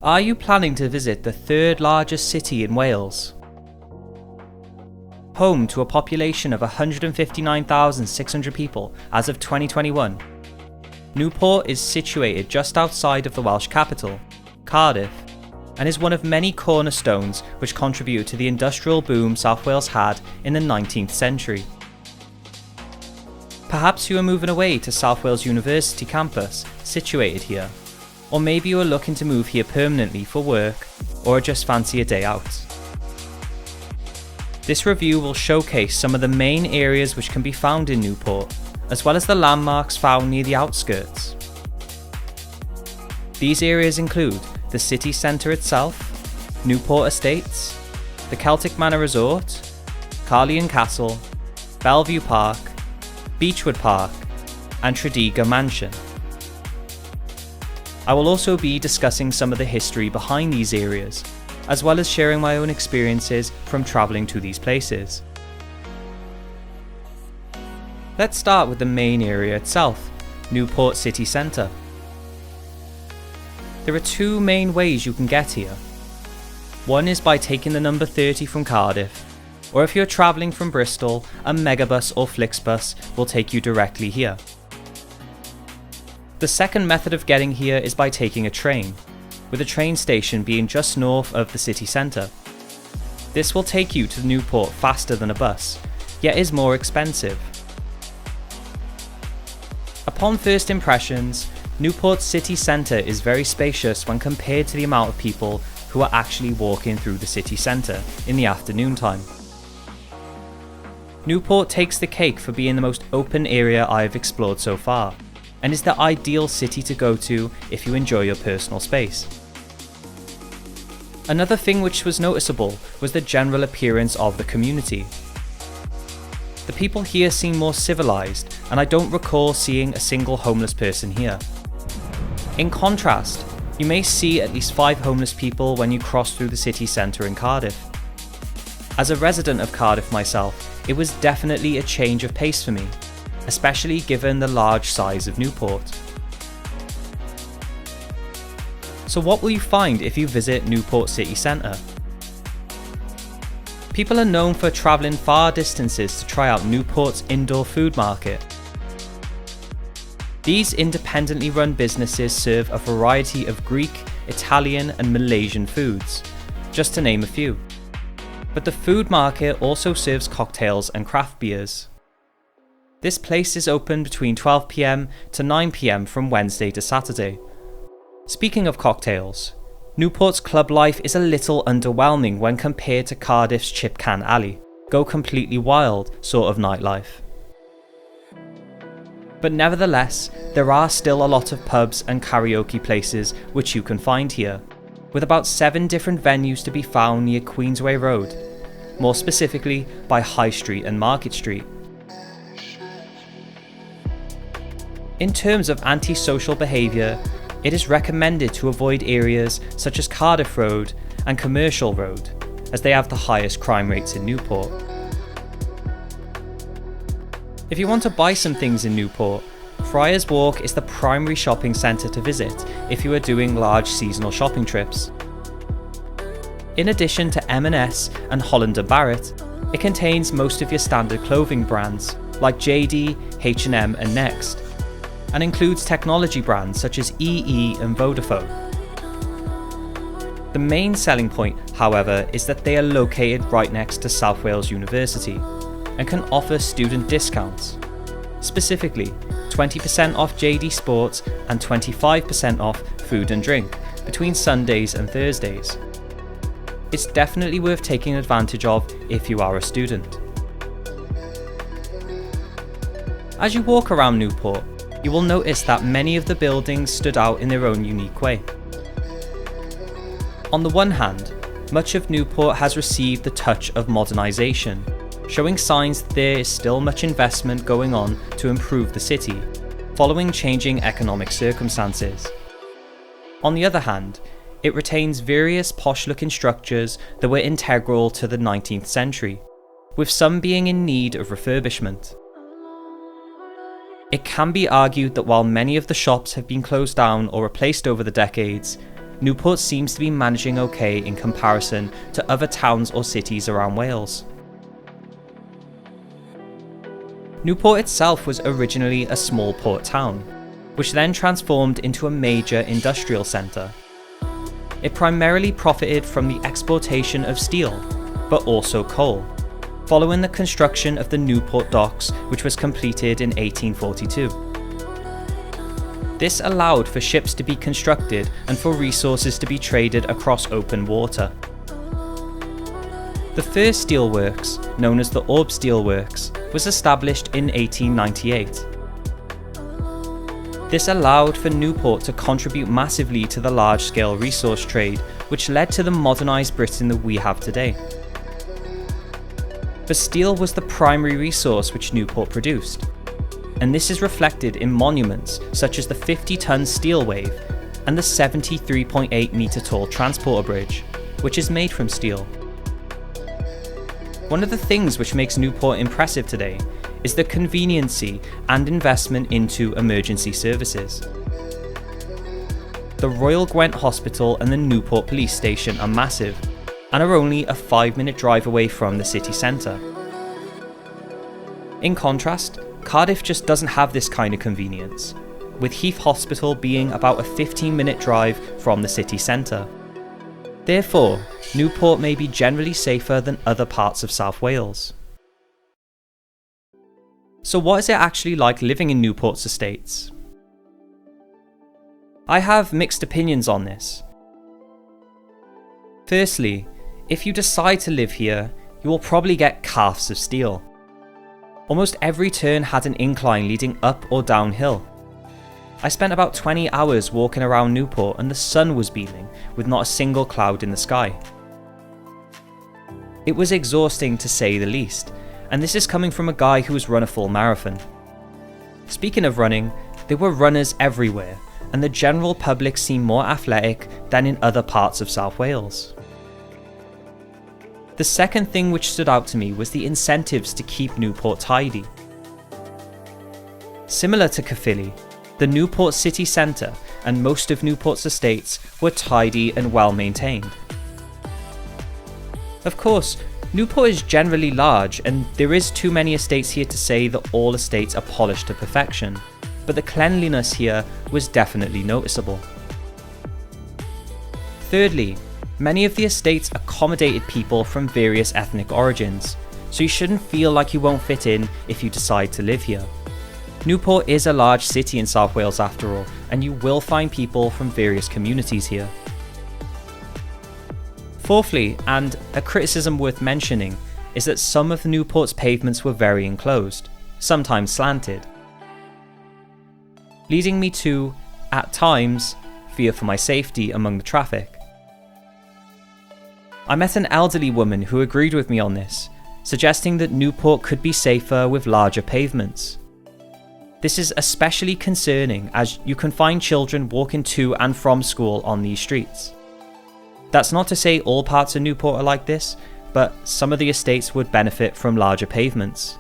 Are you planning to visit the third largest city in Wales? Home to a population of 159,600 people as of 2021, Newport is situated just outside of the Welsh capital, Cardiff, and is one of many cornerstones which contribute to the industrial boom South Wales had in the 19th century. Perhaps you are moving away to South Wales University campus, situated here, or maybe you are looking to move here permanently for work, or just fancy a day out. This review will showcase some of the main areas which can be found in Newport, as well as the landmarks found near the outskirts. These areas include the city centre itself, Newport Estates, the Celtic Manor Resort, Carleon Castle, Belle Vue Park, Beechwood Park, and Tredegar Mansion. I will also be discussing some of the history behind these areas, as well as sharing my own experiences from travelling to these places. Let's start with the main area itself, Newport City Centre. There are two main ways you can get here. One is by taking the number 30 from Cardiff, or if you're travelling from Bristol, a megabus or Flixbus will take you directly here. The second method of getting here is by taking a train, with a train station being just north of the city centre. This will take you to Newport faster than a bus, yet is more expensive. Upon first impressions, Newport city centre is very spacious when compared to the amount of people who are actually walking through the city centre in the afternoon time. Newport takes the cake for being the most open area I have explored so far, and is the ideal city to go to if you enjoy your personal space. Another thing which was noticeable was the general appearance of the community. The people here seem more civilised, and I don't recall seeing a single homeless person here. In contrast, you may see at least 5 homeless people when you cross through the city centre in Cardiff. As a resident of Cardiff myself, it was definitely a change of pace for me, especially given the large size of Newport. So what will you find if you visit Newport City Centre? People are known for travelling far distances to try out Newport's indoor food market. These independently run businesses serve a variety of Greek, Italian and Malaysian foods, just to name a few. But the food market also serves cocktails and craft beers. This place is open between 12 PM to 9 PM from Wednesday to Saturday. Speaking of cocktails, Newport's club life is a little underwhelming when compared to Cardiff's Chip Can Alley, go completely wild sort of nightlife. But nevertheless, there are still a lot of pubs and karaoke places which you can find here, with about 7 different venues to be found near Queensway Road, more specifically by High Street and Market Street. In terms of antisocial behaviour, it is recommended to avoid areas such as Cardiff Road and Commercial Road, as they have the highest crime rates in Newport. If you want to buy some things in Newport, Friars Walk is the primary shopping centre to visit if you are doing large seasonal shopping trips. In addition to M&S and Holland & Barrett, it contains most of your standard clothing brands like JD, H&M and Next, and includes technology brands such as EE and Vodafone. The main selling point, however, is that they are located right next to South Wales University and can offer student discounts. Specifically, 20% off JD Sports and 25% off food and drink between Sundays and Thursdays. It's definitely worth taking advantage of if you are a student. As you walk around Newport, you will notice that many of the buildings stood out in their own unique way. On the one hand, much of Newport has received the touch of modernisation, showing signs that there is still much investment going on to improve the city, following changing economic circumstances. On the other hand, it retains various posh-looking structures that were integral to the 19th century, with some being in need of refurbishment. It can be argued that while many of the shops have been closed down or replaced over the decades, Newport seems to be managing okay in comparison to other towns or cities around Wales. Newport itself was originally a small port town, which then transformed into a major industrial centre. It primarily profited from the exportation of steel, but also coal, following the construction of the Newport docks, which was completed in 1842. This allowed for ships to be constructed and for resources to be traded across open water. The first steelworks, known as the Orb Steelworks, was established in 1898. This allowed for Newport to contribute massively to the large-scale resource trade, which led to the modernised Britain that we have today. But steel was the primary resource which Newport produced, and this is reflected in monuments such as the 50-ton steel wave and the 73.8-metre tall transporter bridge, which is made from steel. One of the things which makes Newport impressive today is the conveniency and investment into emergency services. The Royal Gwent Hospital and the Newport Police Station are massive and are only a 5-minute drive away from the city centre. In contrast, Cardiff just doesn't have this kind of convenience, with Heath Hospital being about a 15-minute drive from the city centre. Therefore, Newport may be generally safer than other parts of South Wales. So what is it actually like living in Newport's estates? I have mixed opinions on this. Firstly, if you decide to live here, you will probably get calves of steel. Almost every turn had an incline leading up or downhill. I spent about 20 hours walking around Newport and the sun was beaming, with not a single cloud in the sky. It was exhausting to say the least, and this is coming from a guy who has run a full marathon. Speaking of running, there were runners everywhere, and the general public seemed more athletic than in other parts of South Wales. The second thing which stood out to me was the incentives to keep Newport tidy. Similar to Caerphilly, the Newport city centre and most of Newport's estates were tidy and well maintained. Of course, Newport is generally large and there is too many estates here to say that all estates are polished to perfection, but the cleanliness here was definitely noticeable. Thirdly, many of the estates accommodated people from various ethnic origins, so you shouldn't feel like you won't fit in if you decide to live here. Newport is a large city in South Wales after all, and you will find people from various communities here. Fourthly, and a criticism worth mentioning, is that some of Newport's pavements were very enclosed, sometimes slanted, leading me to, at times, fear for my safety among the traffic. I met an elderly woman who agreed with me on this, suggesting that Newport could be safer with larger pavements. This is especially concerning as you can find children walking to and from school on these streets. That's not to say all parts of Newport are like this, but some of the estates would benefit from larger pavements.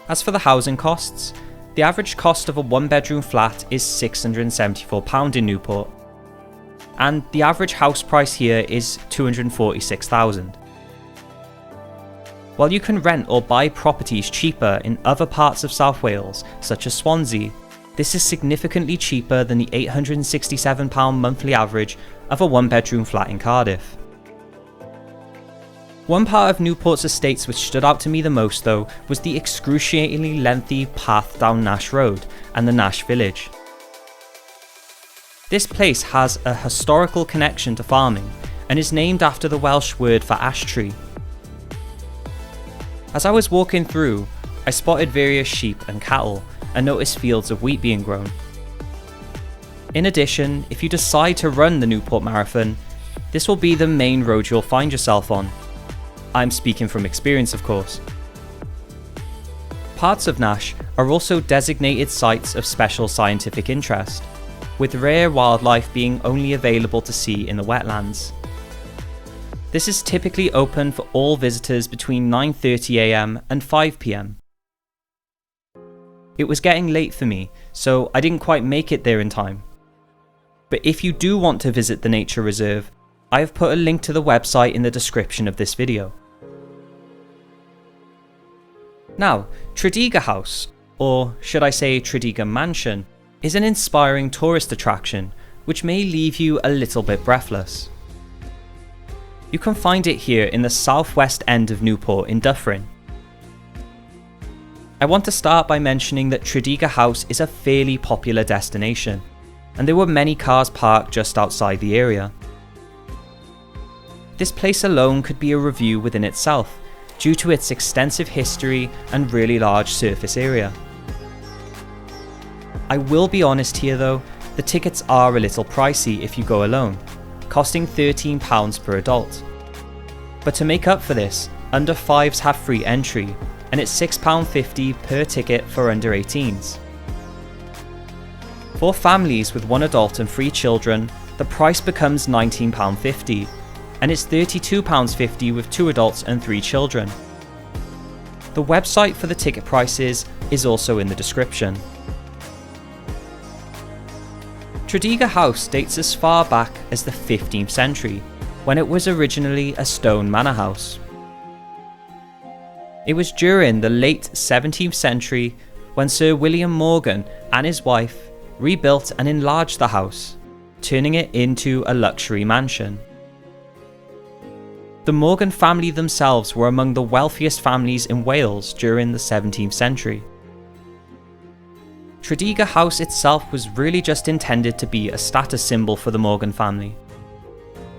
As for the housing costs, the average cost of a 1-bedroom flat is £674 in Newport, and the average house price here is £246,000. While you can rent or buy properties cheaper in other parts of South Wales, such as Swansea, this is significantly cheaper than the £867 monthly average of a 1-bedroom flat in Cardiff. One part of Newport's estates which stood out to me the most though was the excruciatingly lengthy path down Nash Road and the Nash Village. This place has a historical connection to farming and is named after the Welsh word for ash tree. As I was walking through, I spotted various sheep and cattle and noticed fields of wheat being grown. In addition, if you decide to run the Newport Marathon, this will be the main road you'll find yourself on. I'm speaking from experience, of course. Parts of Nash are also designated sites of special scientific interest, with rare wildlife being only available to see in the wetlands. This is typically open for all visitors between 9:30 AM and 5 PM. It was getting late for me, so I didn't quite make it there in time. but if you do want to visit the nature reserve, I have put a link to the website in the description of this video. Now, Tredegar House, or should I say Tredegar Mansion, is an inspiring tourist attraction which may leave you a little bit breathless. You can find it here in the southwest end of Newport in Dufferin. I want to start by mentioning that Tredegar House is a fairly popular destination, and there were many cars parked just outside the area. This place alone could be a review within itself, due to its extensive history and really large surface area. I will be honest here though, the tickets are a little pricey if you go alone, costing £13 per adult. But to make up for this, under 5s have free entry, and it's £6.50 per ticket for under 18s. For families with one adult and 3 children, the price becomes £19.50, and it's £32.50 with 2 adults and 3 children. The website for the ticket prices is also in the description. Tredegar House dates as far back as the 15th century, when it was originally a stone manor house. It was during the late 17th century when Sir William Morgan and his wife rebuilt and enlarged the house, turning it into a luxury mansion. The Morgan family themselves were among the wealthiest families in Wales during the 17th century. Tredegar House itself was really just intended to be a status symbol for the Morgan family.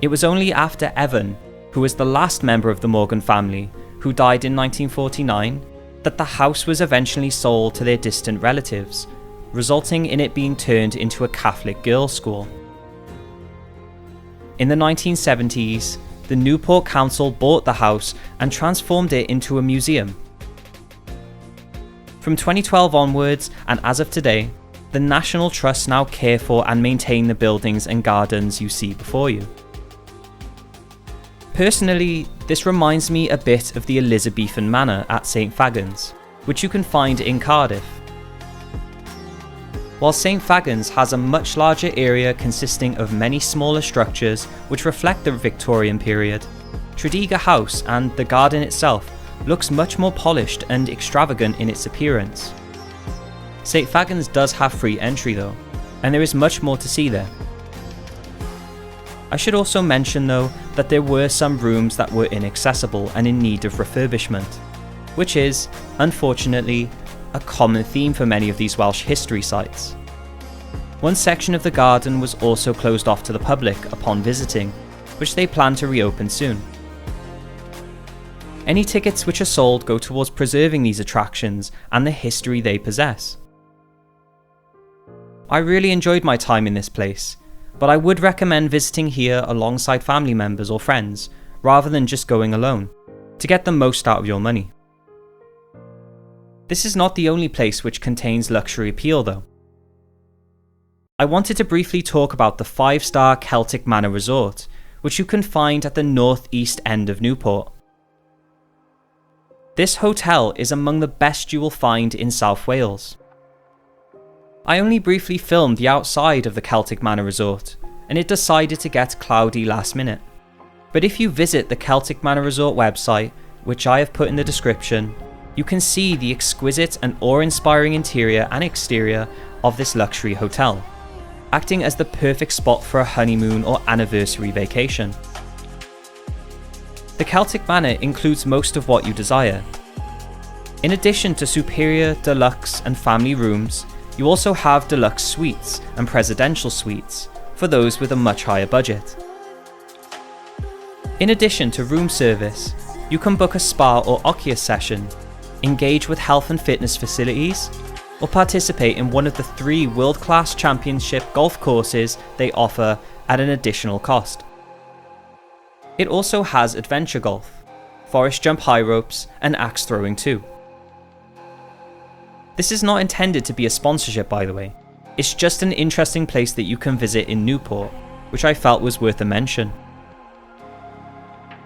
It was only after Evan, who was the last member of the Morgan family, who died in 1949, that the house was eventually sold to their distant relatives, resulting in it being turned into a Catholic girls' school. In the 1970s, the Newport Council bought the house and transformed it into a museum. From 2012 onwards, and as of today, the National Trust now care for and maintain the buildings and gardens you see before you. Personally, this reminds me a bit of the Elizabethan Manor at St Fagans, which you can find in Cardiff. While St Fagans has a much larger area consisting of many smaller structures which reflect the Victorian period, Tredegar House and the garden itself looks much more polished and extravagant in its appearance. St Fagans does have free entry though, and there is much more to see there. I should also mention though that there were some rooms that were inaccessible and in need of refurbishment, which is, unfortunately, a common theme for many of these Welsh history sites. One section of the garden was also closed off to the public upon visiting, which they plan to reopen soon. Any tickets which are sold go towards preserving these attractions and the history they possess. I really enjoyed my time in this place, but I would recommend visiting here alongside family members or friends, rather than just going alone, to get the most out of your money. This is not the only place which contains luxury appeal though. I wanted to briefly talk about the 5-star Celtic Manor Resort, which you can find at the northeast end of Newport. This hotel is among the best you will find in South Wales. I only briefly filmed the outside of the Celtic Manor Resort, and it decided to get cloudy last minute. But if you visit the Celtic Manor Resort website, which I have put in the description, you can see the exquisite and awe-inspiring interior and exterior of this luxury hotel, acting as the perfect spot for a honeymoon or anniversary vacation. The Celtic Manor includes most of what you desire. In addition to superior, deluxe and family rooms, you also have deluxe suites and presidential suites for those with a much higher budget. In addition to room service, you can book a spa or Oculus session, engage with health and fitness facilities, or participate in one of the 3 world-class championship golf courses they offer at an additional cost. It also has adventure golf, forest jump high ropes, and axe throwing too. This is not intended to be a sponsorship, by the way. It's just an interesting place that you can visit in Newport, which I felt was worth a mention.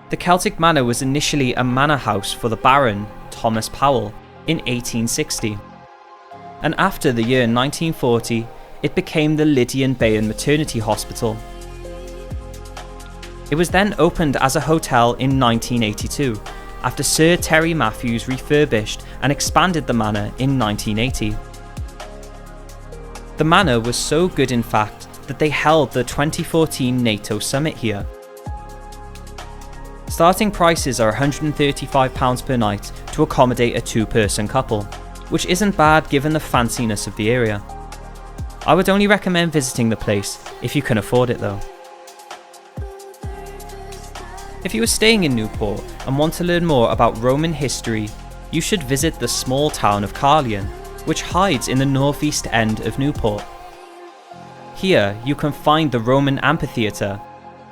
The Celtic Manor was initially a manor house for the Baron Thomas Powell in 1860, and after the year 1940, it became the Lydian Bayon Maternity Hospital. It was then opened as a hotel in 1982, after Sir Terry Matthews refurbished and expanded the manor in 1980. The manor was so good in fact that they held the 2014 NATO summit here. Starting prices are £135 per night to accommodate a two-person couple, which isn't bad given the fanciness of the area. I would only recommend visiting the place if you can afford it though. If you are staying in Newport and want to learn more about Roman history, you should visit the small town of Carleon, which hides in the northeast end of Newport. Here you can find the Roman amphitheatre,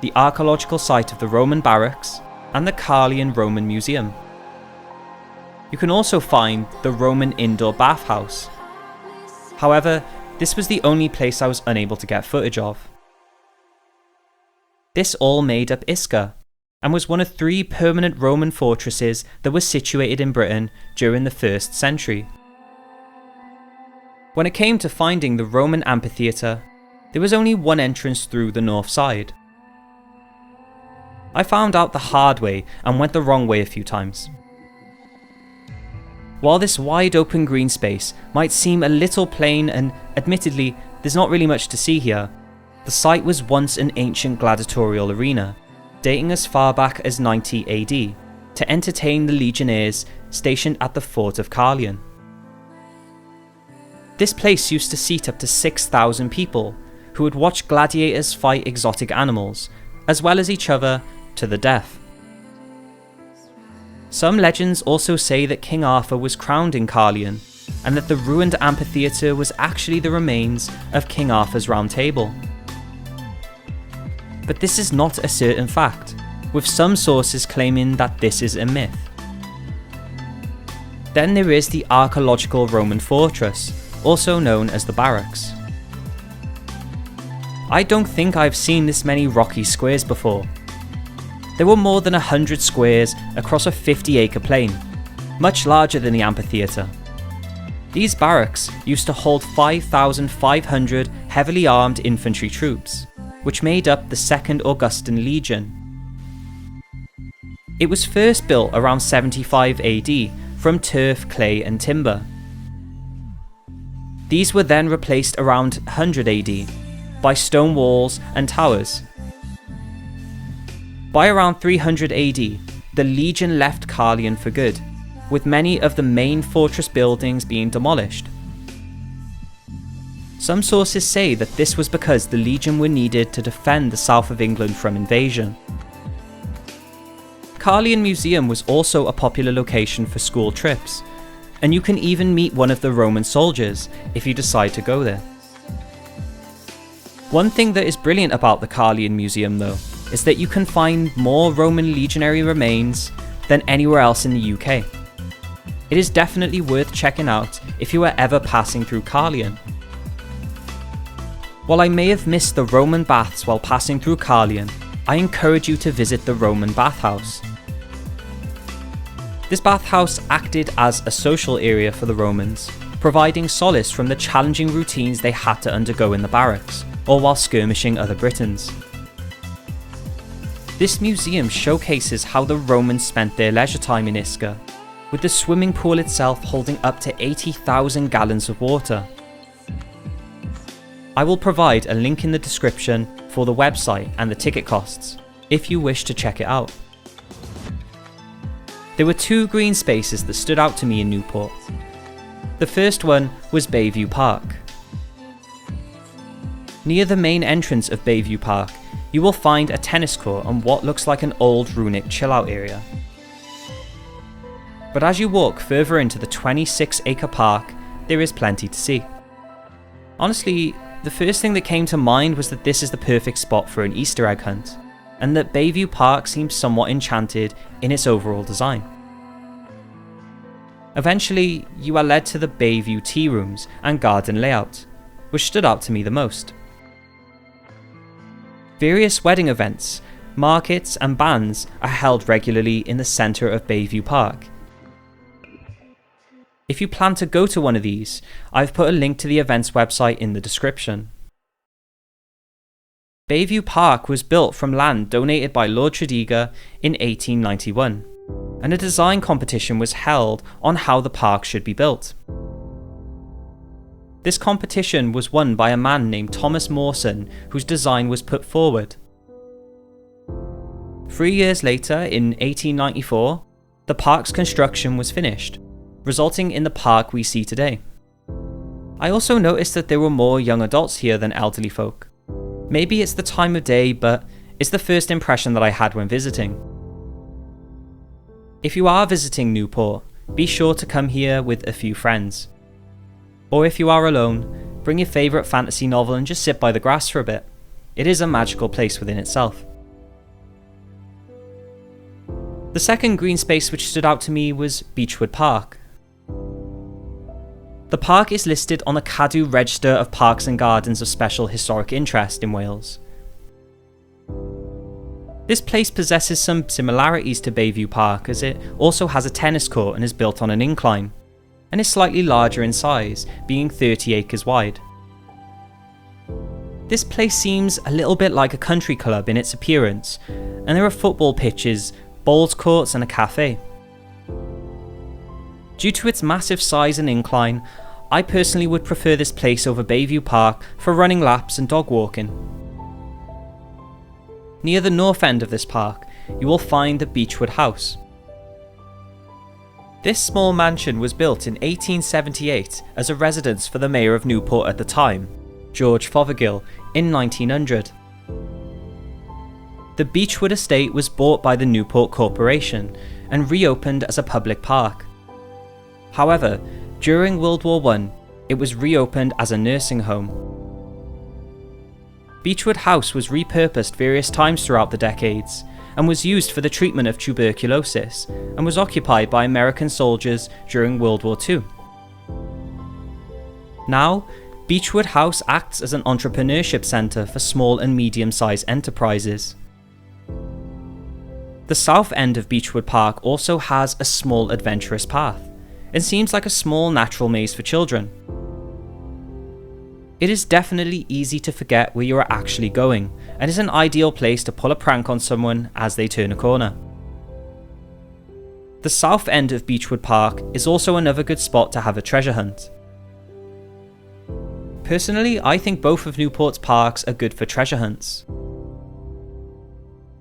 the archaeological site of the Roman barracks, and the Carleon Roman Museum. You can also find the Roman indoor bathhouse. However, this was the only place I was unable to get footage of. This all made up Isca, and was one of 3 permanent Roman fortresses that were situated in Britain during the 1st century. When it came to finding the Roman amphitheatre, there was only one entrance through the north side. I found out the hard way and went the wrong way a few times. While this wide open green space might seem a little plain and admittedly there's not really much to see here, the site was once an ancient gladiatorial arena, dating as far back as 90 AD, to entertain the legionnaires stationed at the fort of Carleon. This place used to seat up to 6,000 people, who would watch gladiators fight exotic animals, as well as each other, to the death. Some legends also say that King Arthur was crowned in Carleon, and that the ruined amphitheatre was actually the remains of King Arthur's Round Table. But this is not a certain fact, with some sources claiming that this is a myth. Then there is the archaeological Roman fortress, also known as the barracks. I don't think I've seen this many rocky squares before. There were more than 100 squares across a 50-acre plain, much larger than the amphitheatre. These barracks used to hold 5,500 heavily armed infantry troops, which made up the 2nd Augustan Legion. It was first built around 75 AD from turf, clay and timber. These were then replaced around 100 AD by stone walls and towers. By around 300 AD, the Legion left Carleon for good, with many of the main fortress buildings being demolished. Some sources say that this was because the Legion were needed to defend the south of England from invasion. Carleon Museum was also a popular location for school trips, and you can even meet one of the Roman soldiers if you decide to go there. One thing that is brilliant about the Carleon Museum though, is that you can find more Roman legionary remains than anywhere else in the UK. It is definitely worth checking out if you are ever passing through Carleon. While I may have missed the Roman baths while passing through Carleon, I encourage you to visit the Roman Bathhouse. This bathhouse acted as a social area for the Romans, providing solace from the challenging routines they had to undergo in the barracks, or while skirmishing other Britons. This museum showcases how the Romans spent their leisure time in Isca, with the swimming pool itself holding up to 80,000 gallons of water. I will provide a link in the description for the website and the ticket costs, if you wish to check it out. There were 2 green spaces that stood out to me in Newport. The first one was Belle Vue Park. Near the main entrance of Belle Vue Park, you will find a tennis court and what looks like an old runic chill-out area. But as you walk further into the 26-acre park, there is plenty to see. Honestly, the first thing that came to mind was that this is the perfect spot for an Easter egg hunt, and that Belle Vue Park seems somewhat enchanted in its overall design. Eventually, you are led to the Belle Vue tea rooms and garden layout, which stood out to me the most. Various wedding events, markets and bands are held regularly in the centre of Belle Vue Park. If you plan to go to one of these, I've put a link to the event's website in the description. Belle Vue Park was built from land donated by Lord Tredegar in 1891, and a design competition was held on how the park should be built. This competition was won by a man named Thomas Mawson, whose design was put forward. 3 years later, in 1894, the park's construction was finished, resulting in the park we see today. I also noticed that there were more young adults here than elderly folk. Maybe it's the time of day, but it's the first impression that I had when visiting. If you are visiting Newport, be sure to come here with a few friends. Or if you are alone, bring your favourite fantasy novel and just sit by the grass for a bit. It is a magical place within itself. The second green space which stood out to me was Beechwood Park. The park is listed on the Cadw Register of Parks and Gardens of Special Historic Interest in Wales. This place possesses some similarities to Belle Vue Park, as it also has a tennis court and is built on an incline, and is slightly larger in size, being 30 acres wide. This place seems a little bit like a country club in its appearance, and there are football pitches, bowls courts and a cafe. Due to its massive size and incline, I personally would prefer this place over Belle Vue Park for running laps and dog walking. Near the north end of this park, you will find the Beechwood House. This small mansion was built in 1878 as a residence for the Mayor of Newport at the time, George Fothergill, in 1900. The Beechwood estate was bought by the Newport Corporation and reopened as a public park. However, during World War I, it was reopened as a nursing home. Beechwood House was repurposed various times throughout the decades and was used for the treatment of tuberculosis and was occupied by American soldiers during World War II. Now, Beechwood House acts as an entrepreneurship centre for small and medium-sized enterprises. The south end of Beechwood Park also has a small adventurous path, and seems like a small natural maze for children. It is definitely easy to forget where you are actually going, and is an ideal place to pull a prank on someone as they turn a corner. The south end of Beechwood Park is also another good spot to have a treasure hunt. Personally, I think both of Newport's parks are good for treasure hunts.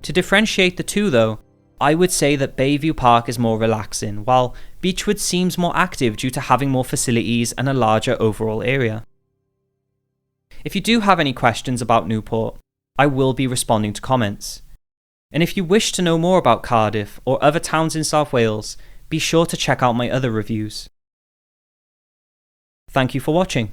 To differentiate the two though, I would say that Belle Vue Park is more relaxing, while Beechwood seems more active due to having more facilities and a larger overall area. If you do have any questions about Newport, I will be responding to comments. And if you wish to know more about Cardiff or other towns in South Wales, be sure to check out my other reviews. Thank you for watching.